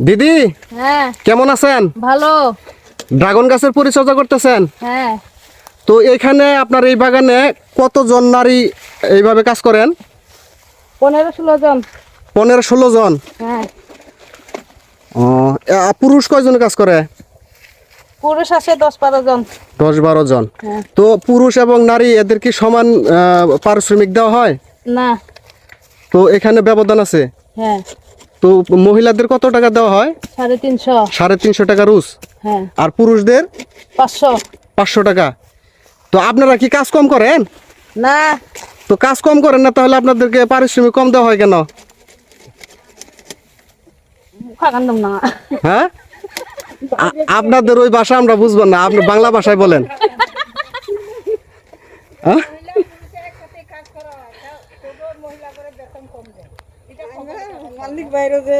দিদি হ্যাঁ কেমন আছেন? ভালো। ড্রাগন গাছের পরিচর্যা করতেছেন? হ্যাঁ তো এখানে আপনার এই বাগানে কতজন নারী এইভাবে কাজ করেন? 15-16 জন। 15-16 জন। হ্যাঁ ও, পুরুষ কয়জন কাজ করে? পুরুষ আছে 10-12 জন। 10-12 জন। হ্যাঁ। তো পুরুষ এবং নারী এদের কি সমান পারিশ্রমিক দেওয়া হয়? না। তো এখানে ব্যবধান আছে। হ্যাঁ তো মহিলাদের কত টাকা দেওয়া হয়? 350। 350 টাকা রুজ। হ্যাঁ আর পুরুষদের 500। 500 টাকা। তো আপনারা কি কাজ কম করেন? না তো কাজ কম করেন না, তাহলে আপনাদেরকে পারিশ্রমিক কম দেওয়া হয় কেন? খাগান্দাম না। হ্যাঁ, আপনাদের ওই ভাষা আমরা বুঝবো না, আপনি বাংলা ভাষায় বলেন। হ্যাঁ? মালিক বাইরে যে